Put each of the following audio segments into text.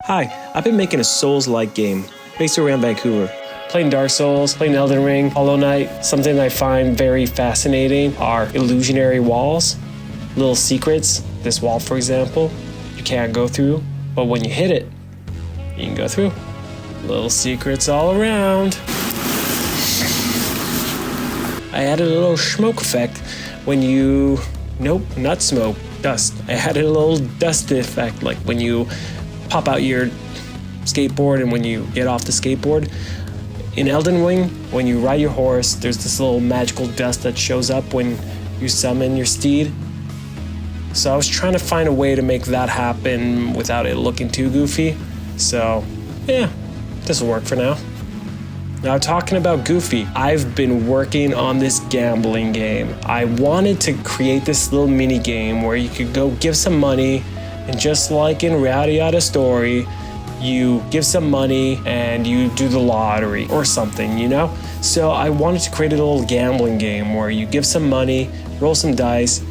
Hi, I've been making a Souls-like game based around Vancouver. Playing Dark Souls, playing Elden Ring, Hollow Knight. Something I find very fascinating are illusionary walls, little secrets. This wall, for example, you can't go through, but when you hit it, you can go through. Little secrets all around. I added a little smoke effect when you... Nope, not smoke, dust. I added a little dust effect, like when you pop out your skateboard and when you get off the skateboard. In Elden Ring, when you ride your horse, there's this little magical dust that shows up when you summon your steed. So I was trying to find a way to make that happen without it looking too goofy. So, yeah, this will work for now. Now, talking about goofy, I've been working on this gambling game. I wanted to create this little mini game where you could go give some money, and just like in Yada Yada Story, you give some money and you do the lottery or something, you know? So I wanted to create a little gambling game where you give some money, roll some dice,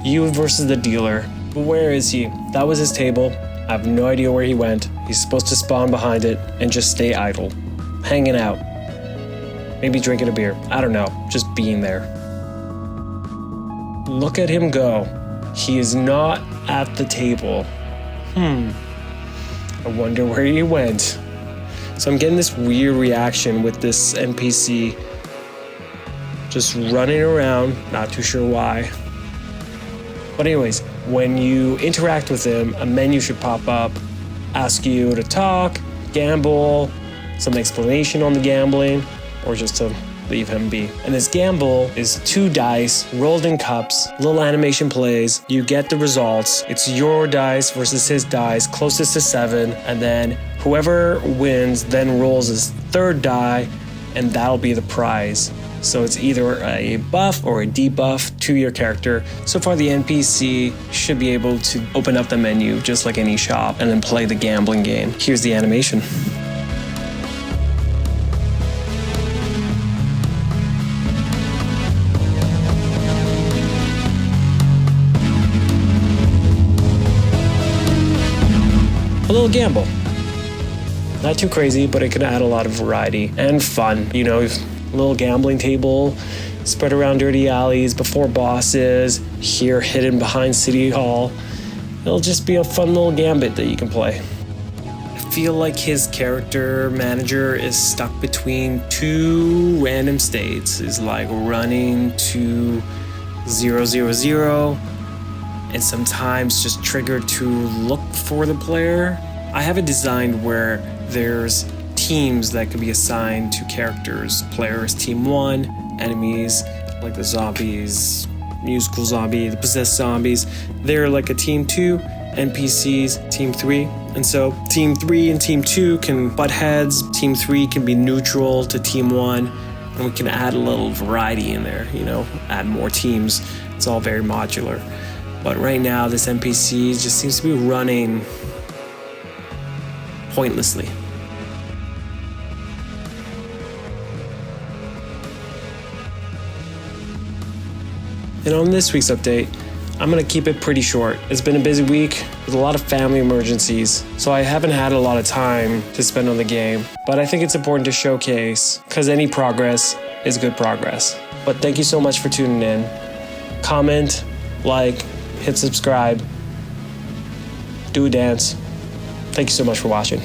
you versus the dealer. But where is he? That was his table. I have no idea where he went. He's supposed to spawn behind it and just stay idle, hanging out. Maybe drinking a beer. I don't know, just being there. Look at him go. He is not at the table. I wonder where he went. So I'm getting this weird reaction with this NPC just running around, not too sure why. But anyways, when you interact with him, a menu should pop up, ask you to talk, gamble, some explanation on the gambling, or just to leave him be. And this gamble is 2 dice rolled in cups, little animation plays, you get the results. It's your dice versus his dice, closest to 7, and then whoever wins then rolls his 3rd die, and that'll be the prize. So it's either a buff or a debuff to your character. So far the NPC should be able to open up the menu just like any shop and then play the gambling game. Here's the animation. A little gamble. Not too crazy, but it can add a lot of variety and fun. You know, a little gambling table spread around dirty alleys before bosses, here hidden behind City Hall. It'll just be a fun little gambit that you can play. I feel like his character manager is stuck between 2 random states. Is like running to 000 and sometimes just triggered to look for the player. I have it designed where there's teams that can be assigned to characters. Players, team 1, enemies, like the zombies, musical zombie, the possessed zombies. They're like a team 2, NPCs, team 3. And so team 3 and team 2 can butt heads. Team 3 can be neutral to team 1. And we can add a little variety in there, you know, add more teams. It's all very modular. But right now, this NPC just seems to be running pointlessly. And on this week's update, I'm going to keep it pretty short. It's been a busy week with a lot of family emergencies, so I haven't had a lot of time to spend on the game. But I think it's important to showcase, because any progress is good progress. But thank you so much for tuning in. Comment, like, hit subscribe, do a dance. Thank you so much for watching.